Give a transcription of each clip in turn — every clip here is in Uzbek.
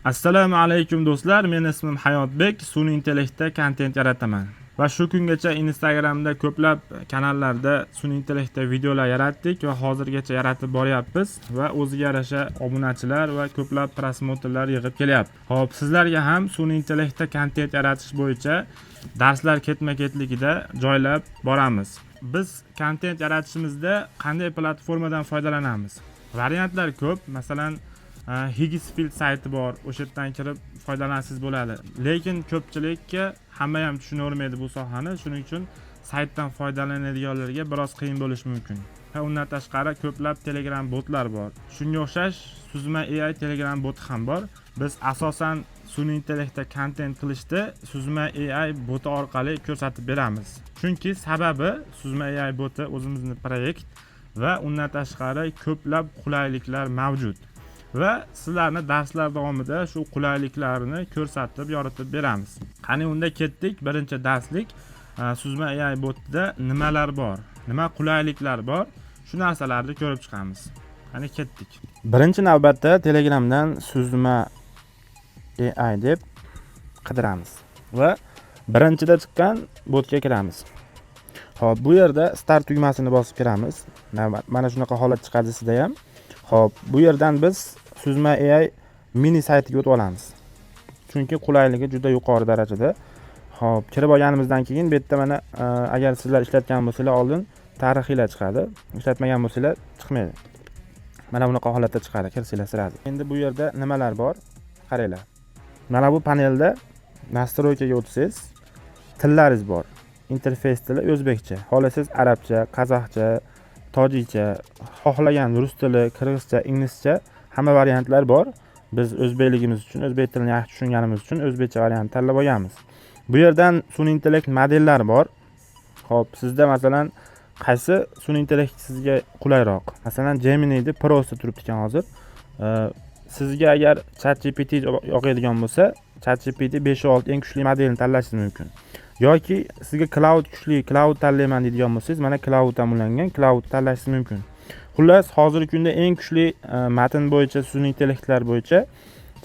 Assalomu alaykum do'stlar, men ismim Hayotbek, sun'iy intellektda kontent yarataman. Va shu kungacha Instagramda ko'plab kanallarda sun'iy intellektda videolar yaratdik va hozirgacha yaratib boryapmiz va o'ziga yarasha obunachilar va ko'plab prosmotrlar yig'ib kelyapti. Xo'p, sizlarga ham sun'iy intellektda kontent yaratish bo'yicha darslar ketma-ketligida joylab boramiz. Biz kontent yaratishimizda qanday platformadan foydalanamiz? Variantlar ko'p. Masalan, Higgsfield sayti bor, o'sha yerdan kirib foydalansangiz bo'ladi. Lekin ko'pchilikka hamma ham tushunavermaydi bu sohani, shuning uchun saytdan foydalanadiganlarga biroz qiyin bo'lishi mumkin. Va undan tashqari ko'plab Telegram botlar bor. Shunga o'xshash Suzma AI Telegram boti ham bor. Biz asosan sun'iy intellektda kontent qilishda Suzma AI boti orqali ko'rsatib beramiz. Chunki sababi Suzma AI boti o'zimizning proyekt va undan tashqari ko'plab qulayliklar mavjud. Va sizlarni darslar davomida shu qulayliklarni ko'rsatib, yoritib beramiz. Qani unda ketdik. Birinchi darslik Suzma AI botida nimalar bor, nima qulayliklar bor, shu narsalarni ko'rib chiqamiz. Qani ketdik. Birinchi navbatda Telegramdan Suzma AI deb qidiramiz va birinchida chiqqan botga kiramiz. Xo'p, bu yerda start tugmasini bosib kiramiz. Mana shunaqa holat chiqadi sizda ham. Xo'p, bu yerdan biz Suzma AI mini saytiga o'tib olamiz. Chunki qulayligi juda yuqori darajada. Xo'p, kirib olganimizdan keyin bu yerda mana agar sizlar ishlatgan bo'lsangiz oldin tarixinglar chiqadi. Ishlatmagan bo'lsangiz chiqmaydi. Mana bunaqa holatda chiqadi, kirsanglar sirasi. Endi bu yerda nimalar bor? Qaranglar. Mana bu panelda nastroykaga o'tsangiz, tillaringiz bor. Interfeys tili o'zbekcha, xohlasangiz arabcha, qozoqcha, tojikcha, xohlagan rus tili, qirg'izcha, inglizcha hamma variantlar bor. Biz o'zbekligimiz uchun, o'zbek tilini yaxshi tushunganimiz uchun o'zbekcha variant tanlab olganmiz. Bu yerdan sun'iy intellekt modellari bor. Xo'p, sizda masalan qaysi sun'iy intellekt sizga qulayroq? Masalan, Gemini Pro'si turibdi ekan hozir. Sizga agar ChatGPT yoqadigan bo'lsa, ChatGPT 5.6 eng kuchli modelini tanlashingiz mumkin. Yoki sizga Cloud kuchli, Cloud tanlayman deydigan bo'lsangiz, mana Cloud ta'minlangan Cloud tanlashingiz mumkin. Xullas, hozirgi kunda eng kuchli matn bo'yicha sun'iy intellektlar bo'yicha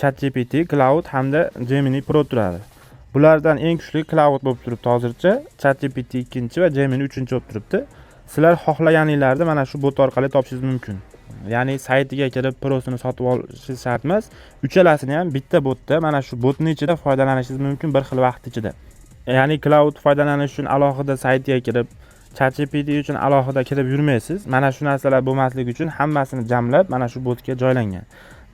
ChatGPT, Cloud hamda Gemini Pro turadi. Bulardan eng kuchli Cloud bo'lib turibdi hozircha, ChatGPT ikkinchi va Gemini 3-chi bo'lib turibdi. Sizlar xohlaganinglarni mana shu bot orqali topishingiz mumkin. Ya'ni saytiga kirib Pro'sini sotib olishingiz shart emas. Uchalasini ham bitta botda mana shu botning ichida foydalanishingiz mumkin bir xil vaqt ichida. Ya'ni Cloud foydalanish uchun alohida saytiga kirib, ChatGPT uchun alohida kirib yurmaysiz. Mana shu narsalar bo'lmasligi uchun hammasini jamlab mana shu botga joylangan.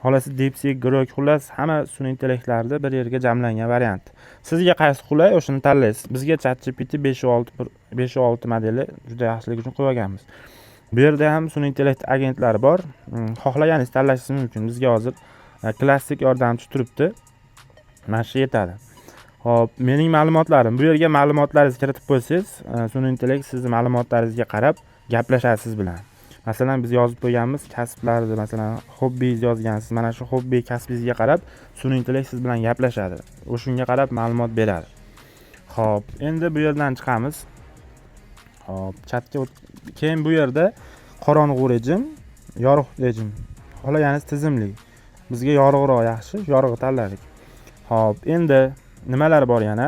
Xolasi DeepSeek, Grok, xullas hamma sun'iy intellektlarni bir yerga jamlangan variant. Sizga qaysi qulay, o'shani tanlaysiz. Bizga ChatGPT 5.6 modeli juda yaxshiligi uchun qo'yib olganmiz. Bu yerda ham sun'iy intellekt agentlari bor. Xohlaganingiz tanlashingiz mumkin. Bizga hozir klassik yordamchi turibdi. Mana shu yetadi. Hop, mening ma'lumotlarim. Bu yerga ma'lumotlaringizni kiritib qo'ysangiz, sun'iy intellekt sizning ma'lumotlaringizga qarab gaplashadi siz bilan. Masalan, biz yozib qo'yganmiz kasblarni, masalan, hobbingiz yozgansiz. Mana shu hobbi kasbingizga qarab sun'iy intellekt siz bilan gaplashadi. O'shunga qarab ma'lumot beradi. Hop, endi bu yerdan chiqamiz. Hop, chatga keyin bu yerda qorong'u rejim, yorug' rejim. Xohlaganingiz tizimli. Bizga yorug'roq yaxshi, yorug'ni tanladik. Hop, endi nimalar bor yana?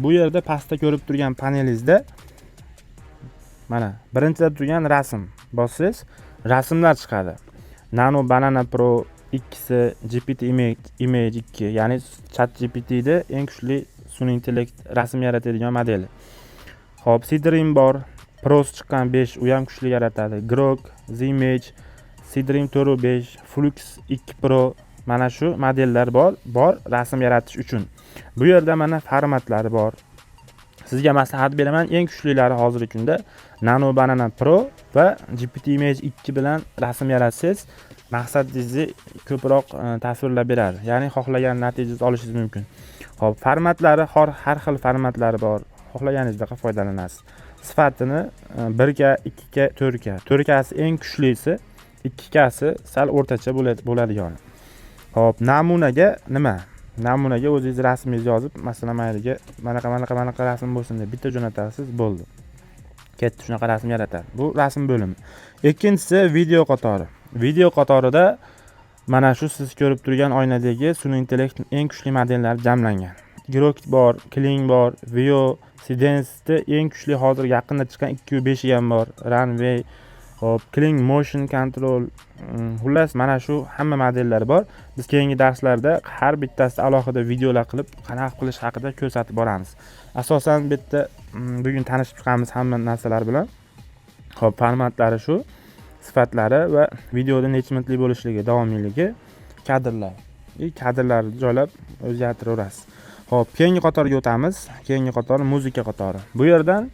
Bu yerda pastda ko'rib turgan panelingizda mana birinchida turgan rasm bossangiz, rasmlar chiqadi. Nano Banana Pro 2si, GPT Image 2, ya'ni ChatGPT'da eng kuchli sun'iy intellekt rasm yaratadigan modeli. Hop, Seedream bor, Pro's chiqqan 5, u ham kuchli yaratadi. Grok, Zimage, Seedream Toro 5, Flux 2 Pro, mana shu modellar bor rasm yaratish uchun. Bu yerda mana formatlari bor. Sizga maslahat beraman, eng kuchlilari hozirgi kunda Nano Banana Pro va GPT Image 2 bilan rasm yaratsangiz, maqsadingizni ko'proq tasvirlab beradi. Ya'ni xohlagan natijangizni olishingiz mumkin. Xo'p, formatlari har xil formatlari bor. Xohlaganingizdek foydalanasiz. Sifatini 1K, 2K, 4K. 4K'si eng kuchlisi, 2K'si sal o'rtacha bo'ladigani. Xo'p, namunaga nima? Namunaga o'zingiz rasmingizni yozib, masalan, mayliga manaqa rasm bo'lsin deb bitta jo'natasiz, bo'ldi. Ketdi, shunaqa rasm yaratadi. Bu rasm bo'limi. Ikkinchisi video qatori. Video qatorida Mana shu siz ko'rib turgan oynadagi sun'iy intellekt eng kuchli modellari jamlangan. Grok bor, Kling bor, Veo, Sidens'da eng kuchli hozir yaqinda chiqqan 2.5 ham bor. Runway, hop, Kling Motion Control, xullas mana shu hamma modellari bor. Biz keyingi darslarda har bittasida alohida videolar qilib, qanaqa qilish haqida ko'rsatib boramiz. Asosan bitta bugun tanishib chiqamiz hamma narsalar bilan. Hop, formatlari shu, sifatlari va videoda necha minutlik bo'lishligi, davomiyligi, kadrlar. Kadrlarni joylab o'zgartiraverasiz. Hop, keyingi qatorga o'tamiz. Keyingi qator muzika qatori. Bu yerdan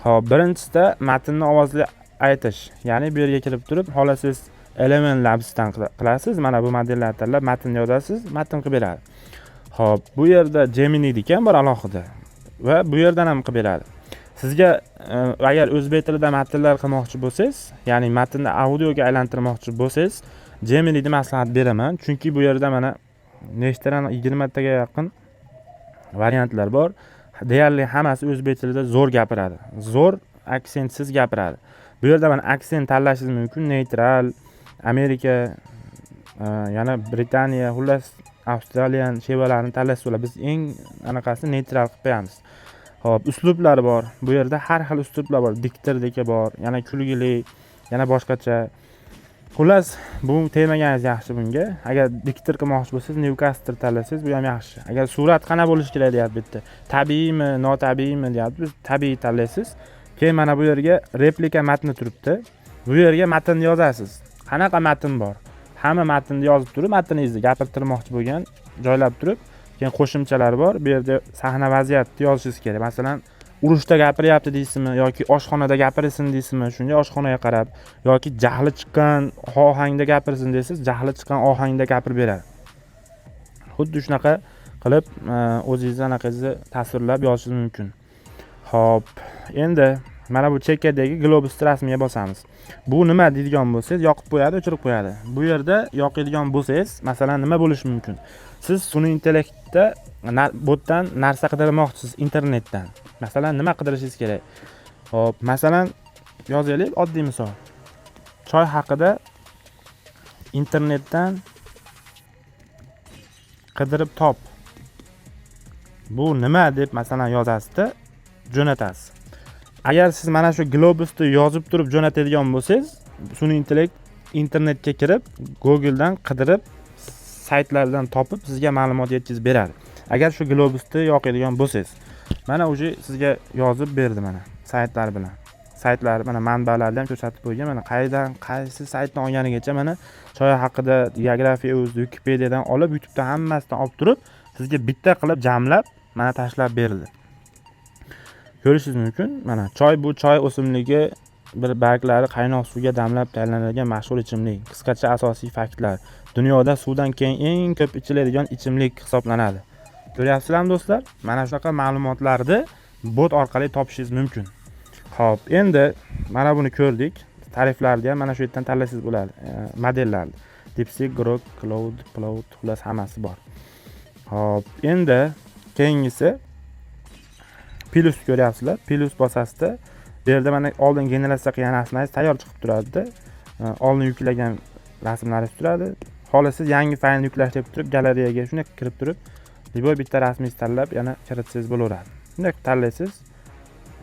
hop, birinchisida matnni ovozli aytish, ya'ni bu yerga kirib turib, xohlasangiz Element Labs'dan qilasiz. Mana bu modellarni tanlab matn yozasiz, matn qilib beradi. Hop, bu yerda Gemini ekan bor alohida va bu yerdan ham qilib beradi. Sizga agar o'zbek tilida matnlar qilmoqchi bo'lsangiz, ya'ni matnni audioga aylantirmoqchi bo'lsangiz, Gemini'ni maslahat beraman, chunki bu yerda mana nechtadan 20 taga yaqin variantlar bor. Deyarli hammasi o'zbek tilida zo'r gapiradi. Zo'r aksentsiz gapiradi. Bu yerda mana aksent tanlashingiz mumkin, neytral, Amerika, yana Britaniya, xullas Avstraliyan shevalarni tanlashsa bo'ladi. Biz eng anaqasini neytral qilib qo'yamiz. Hop, uslublar bor. Bu yerda har xil uslublar bor. Diktirdagi bor, yana kulgili, yana boshqacha. Xullas, bu tegmaganingiz yaxshi bunga. Agar diktir qilmoqchi bo'lsangiz, Newcastle tanlasangiz, bu ham yaxshi. Agar surat qana bo'lishi kerak deyapti bitta. Tabiiymi, notabiiymi deyapti. Biz tabiiy tanlaysiz. Keyin mana bu yerga replika matni turibdi. Bu yerga matn yozasiz. Qanaqa matn bor? Hamma matnni yozib turib, matningizni gapirtirmoqchi bo'lgan joylab turib, keyin qo'shimchalar bor. Bu yerda sahna vaziyatni yozishingiz kerak. Masalan, urushda gapiryapti deysizmi yoki oshxonada gapirsin deysizmi, shunga oshxonaga qarab, yoki jahli chiqqan ohangda gapirsin deysiz, jahli chiqqan ohangda gapirib beradi. Xuddi shunaqa qilib o'zingizni anaqangizni tasvirlab yozishingiz mumkin. Hop, endi mana bu chekkadagi globusni rasmiga bosamiz. Bu nima deydigan bo'lsangiz, yoqib qo'yadi, o'chirib qo'yadi. Bu yerda yoqadigan bo'lsangiz, masalan, nima bo'lishi mumkin? Siz sun'iy intellektda botdan narsa qidirmoqchisiz internetdan. Masalan, nima qidirishingiz kerak? Hop, masalan, yozaylik, oddiy misol. Choy haqida internetdan qidirib top. Bu nima deb masalan yozasiz-da, jo'natasiz. Agar siz mana shu globusni yozib turib jo'natadigan bo'lsangiz, sun'iy intellekt internetga kirib, Google'dan qidirib, saytlardan topib sizga ma'lumot yetkazib beradi. Agar shu globusni yoqadigan bo'lsangiz, mana o'sha sizga yozib berdi mana saytlar bilan. Saytlar mana manbalarni ham ko'rsatib qo'ygan. Mana qaydan qaysi saytdan olganigacha mana choy haqida geografiya o'zi Wikipediadan olib, YouTube'dan hammasidan olib turib, sizga bitta qilib jamlab mana tashlab berildi. Ko'rishingiz mumkin. Mana bu choy o'simligi bir barglari qaynoq suvga damlab tayyorlanadigan mashhur ichimlik. Qisqacha asosiy faktlar. Dunyoda suvdan keyin eng ko'p ichiladigan ichimlik hisoblanadi. Ko'ryapsizlarmi do'stlar? Mana shunaqa ma'lumotlarni bot orqali topishingiz mumkin. Xo'p, endi mana buni ko'rdik. Tariflarni ham mana shu yerdan tanlasangiz bo'ladi. Modellarni. DeepSeek, Grok, Cloud, xullas hammasi bor. Xo'p, endi keyingisi plus ko'ryapsizlar. Plus bosasizda, bu yerda mana oldin generatsiya qilgan rasmingiz tayyor chiqib turadi. Oldin yuklagan rasmlaringiz turadi. Xohlasangiz yangi faylni yuklash deb turib, galereyaga shunday kirib turib, liboy bitta rasmingizni tanlab yana kiritsangiz bo'laveradi. Shunday tanlaysiz.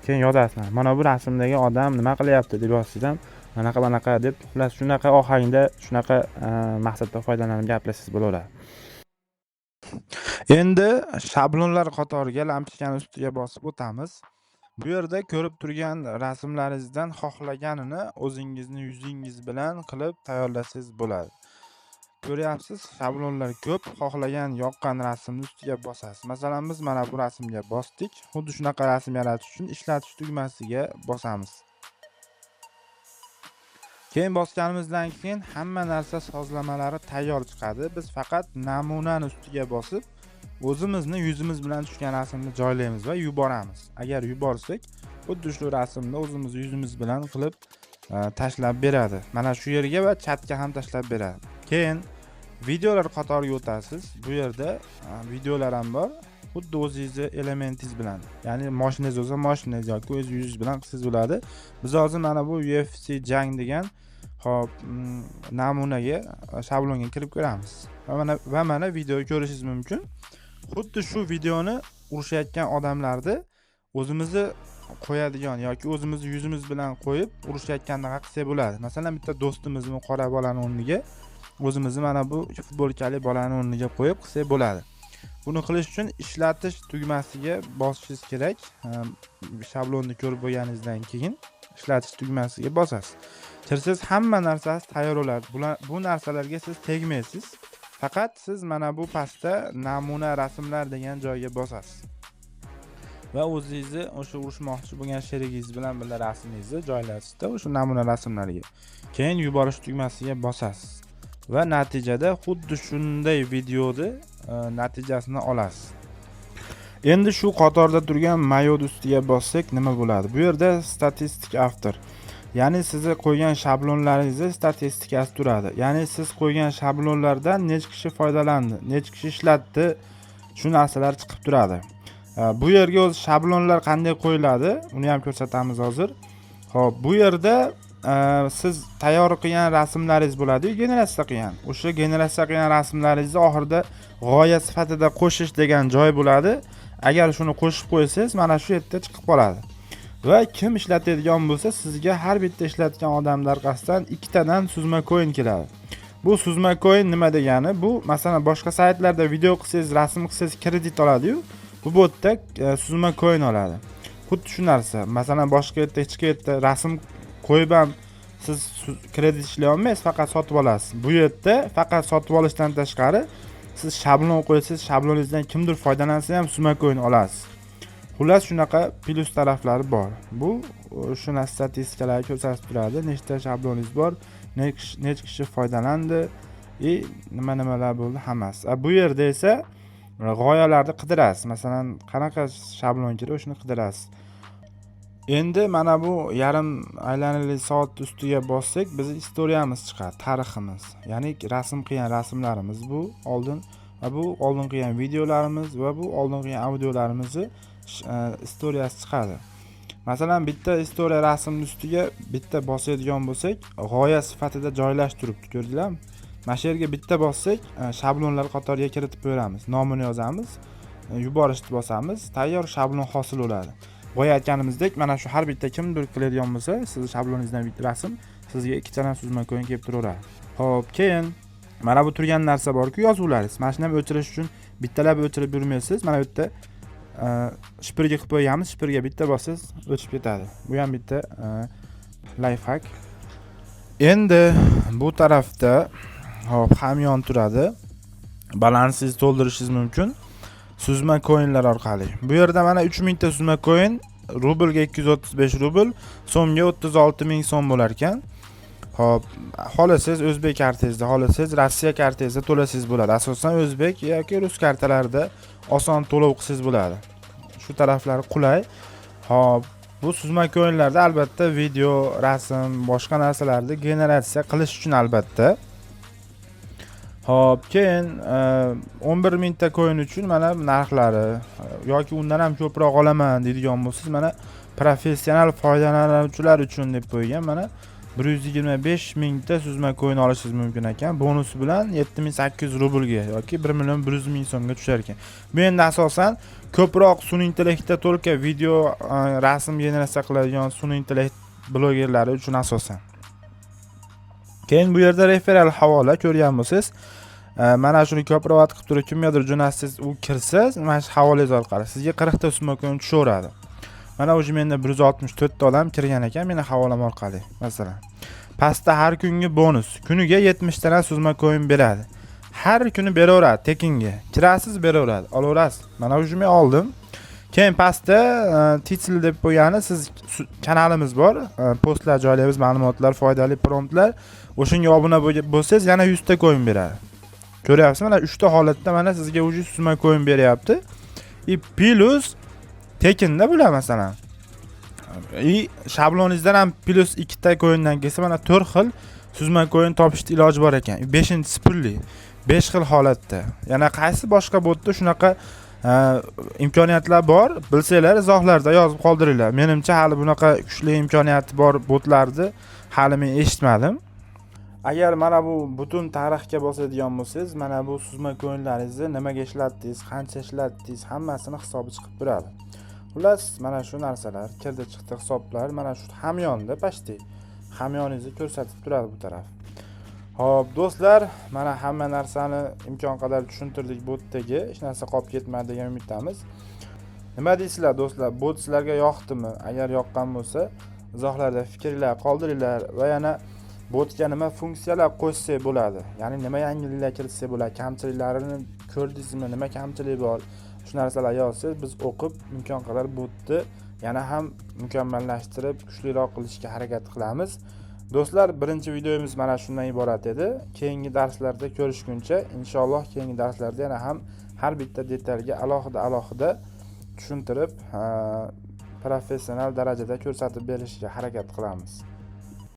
Keyin yozasiz. Mana bu rasmdagi odam nima qilyapti deb yozsangiz ham, manaqa deb, xullas shunaqa ohangda, shunaqa maqsadda foydalanib gaplashsangiz bo'laveradi. Endi shablonlar qatoriga lampochkani ustiga bosib o'tamiz. Bu yerda ko'rib turgan rasmlaringizdan xohlaganini o'zingizni yuzingiz bilan qilib tayyorlasangiz bo'ladi. Ko'ryapsiz, shablonlar ko'p, xohlagan yoqqan rasmni ustiga bosasiz. Masalan, biz mana bu rasmga bosdik. Xuddi shunaqa rasm yaratish uchun ishlatish tugmasiga bosamiz. Keyin bosganimizdan keyin hamma narsa sozlamalari tayyor chiqadi. Biz faqat namunani ustiga bosib, o'zimizni yuzimiz bilan tushgan rasmni joylaymiz va yuboramiz. Agar yuborsak, xuddi shu rasmni o'zimiz yuzimiz bilan qilib tashlab beradi. Mana shu yerga va chatga ham tashlab beradi. Keyin videolar qatoriga o'tasiz. Bu yerda videolar ham bor. Xuddi o'zingizni elementingiz bilan, ya'ni mashinangiz bo'lsa mashinangiz yoki o'z yuzingiz bilan qilsangiz bo'ladi. Biz hozir mana bu UFC jang degan Xo'p, namunaga shablonga kirib ko'ramiz. Va mana videoni ko'rishingiz mumkin. Xuddi shu videoni urushayotgan odamlarni o'zimizni qo'yadigan yoki o'zimizni yuzimiz bilan qo'yib urushayotgandaqa qilsak bo'ladi. Masalan, bitta do'stimizni qora bolani o'rniga o'zimizni mana bu futbolkali bolani o'rniga qo'yib qilsak bo'ladi. Buni qilish uchun ishlatish tugmasiga bosishingiz kerak. Shablonni ko'rib bo'lganingizdan keyin ishlatish tugmasiga bosasiz. Kirsiz, hamma narsasi tayyor bo'ladi. Bu narsalarga siz tegmaysiz. Faqat siz mana bu pastda namuna rasmlar degan joyga bosasiz. Va o'zingizni o'sha urushmoqchi bo'lgan sherigingiz bilan birga rasmingizni joylasizda o'sha namuna rasmlarga. Keyin yuborish tugmasiga bosasiz. Va natijada xuddi shunday videoni natijasini olasiz. Endi shu qatorda turgan mayod ustiga bossak nima bo'ladi? Bu yerda statistik avtor. Ya'ni siz qo'ygan shablonlaringizni statistikasi turadi. Ya'ni siz qo'ygan shablonlardan necha kishi foydalandi, necha kishi ishlatdi, shu narsalar chiqib turadi. Bu yerga o'z shablonlar qanday qo'yiladi, uni ham ko'rsatamiz hozir. Xo'p, bu yerda siz tayyor qilgan rasmlaringiz bo'ladi, generatsiya qilgan. O'sha generatsiya qilgan rasmlaringizni oxirida g'oya sifatida qo'shish degan joy bo'ladi. Agar shuni qo'shib qo'ysangiz, mana shu yerda chiqib qoladi. Va kim ishlatadigan bo'lsa, sizga har bitta ishlatgan odamlar orqasidan ikkitadan suzma coin keladi. Bu suzma coin nima degani? Bu masalan boshqa saytlarda video qilsangiz, rasm qilsangiz kredit oladi-yu, bu botda suzma coin oladi. Xuddi shu narsa. Masalan boshqa yerda hech qayerda rasm qo'yib ham siz kredit ishlay olmaysiz, faqat sotib olasiz. Bu yerda faqat sotib olishdan tashqari siz shablon qo'ysangiz, shabloningizdan kimdir foydalansa ham suzma coin olasiz. Xullas shunaqa plus taraflari bor. Bu shuna statistikalarni ko'rsatib turadi. Nechta shabloningiz bor, necha kishi foydalandi, nimalar bo'ldi hammasi. Bu yerda esa g'oyalarni qidirasiz. Masalan, qanaqa shablon kerak, shuni qidirasiz. Endi mana bu yarim aylanali soat ustiga bossak, bizning istoriyamiz chiqadi, tariximiz. Ya'ni rasm qilgan rasmlarimiz bu oldin va bu oldin qilgan videolarimiz va bu oldin qilgan audiolarimizni istoriyasi chiqadi. Masalan, bitta istoriya rasmning ustiga bitta bosadigan bo'lsak, g'oya sifatida joylashtiribdi, ko'rdinglarmi? Mana shu yerga bitta bossak, shablonlar qatoriga kiritib qo'yamiz. Nomini yozamiz, yuborishni bosamiz, tayyor shablon hosil bo'ladi. Boya aytganimizdek, mana shu har bitta kimdir qiladigan bo'lsa, siz shabloningizdan bitta rasm sizga ikkitadan suzma coin kelib turaveradi. Xo'p, keyin mana bu turgan narsa bor-ku, yozuvlaringiz. Mana shuni ham o'chirish uchun bittalab o'chirib yurmaysiz. Mana bu yerda shipirga qilib qo'yamiz, shipirga bitta bossangiz o'chib ketadi. Bu ham bitta lifehack. Endi bu tarafda hop hamyon turadi. Balansingizni to'ldirishingiz mumkin suzma coinlar orqali. Bu yerda mana 3000 ta suzma coin, rublga 235 rubl, so'mga 36000 so'm bo'lar ekan. Hop, xolasangiz o'zbek kartangizda, xolasangiz Rossiya kartangizda to'lasangiz bo'ladi. Asosan o'zbek yoki rus kartalarida oson to'lov qilsangiz bo'ladi. Shu taraflari qulay. Hop, bu suzma coinlarda albatta video, rasm, boshqa narsalarni generatsiya qilish uchun albatta. Hop, keyin 11000 ta coin uchun mana narxlari yoki undan ham ko'proq olaman deydigan bo'lsangiz, mana professional foydalanuvchilar uchun deb qo'ygan. Mana 125 ta suzma coin olishingiz mumkin ekan. Bonusi bilan 7800 rublga yoki 1.100.000 so'mga tushar ekan. Bu endi asosan ko'proq sun'iy intellektda to'lka video, rasm generatsiya qiladigan sun'iy intellekt blogerlari uchun asosan. Keyin bu yerda referal havola ko'rgan bo'lsangiz, mana shuni ko'proq qilib turib kimgadir jo'natsangiz, u kirsa, mana shu havolangiz orqali sizga 40 ta summa coin tushaveradi. Mana o'sha menda 164 ta odam kirgan ekan meni havolam orqali. Masalan, pastda har kungi bonus, kuniga 70 ta suzma coin beradi. Har kuni beraveradi tekinga. Kirasiz beraveradi, olaverasiz. Mana o'sha men oldim. Keyin pastda titel deb qo'ygani, siz kanalimiz bor, postlar joylaymiz, ma'lumotlar, foydali promptlar. O'shunga obuna bo'lsangiz, yana 100 ta coin beradi. Ko'ryapsizmi? Mana 3 ta holatda mana sizga o'sha summa coin beryapti. Plus tekinda bular masalan. Shabloningizdan ham plus 2 ta coindan kelsa, mana 4 xil suzma coin topishning iloji bor ekan. 5-si pulli. 5 xil holatda. Yana qaysi boshqa botda shunaqa imkoniyatlar bor, bilsanglar izohlarda yozib qoldiringlar. Menimcha hali bunaqa kuchli imkoniyati bor botlarni hali men eshitmadim. Agar mana bu butun tarixga bosadigan bo'lsangiz, mana bu suzma coinlaringizni nimaga ishlatdingiz, qancha ishlatdingiz, hammasini hisobi chiqib turadi. Xullas, mana shu narsalar, kirdi chiqdi hisoblar mana shu hamyonda pashti. Hamyoningizni ko'rsatib turadi bu taraf. Xo'p, do'stlar, mana hamma narsani imkon qadar tushuntirdik botdagi, hech narsa qolib ketmadi degan umiddamiz. Nima deysizlar do'stlar? Bot sizlarga yoqdimi? Agar yoqqan bo'lsa, izohlarda fikrlar qoldiringlar va yana botga nima funksiyalar qo'shsak bo'ladi? Ya'ni nima yangiliklar kiritsak bo'ladi? Kamchiliklarini ko'rdingizmi? Nima kamchilik bor? Shu narsalar yozsangiz, biz o'qib imkon qadar botni yana ham mukammallashtirib, kuchliroq qilishga harakat qilamiz. Do'stlar, birinchi videomiz mana shundan iborat edi. Keyingi darslarda ko'rishguncha, inshaalloh keyingi darslarda yana ham har bitta detalga alohida tushuntirib, professional darajada ko'rsatib berishga harakat qilamiz.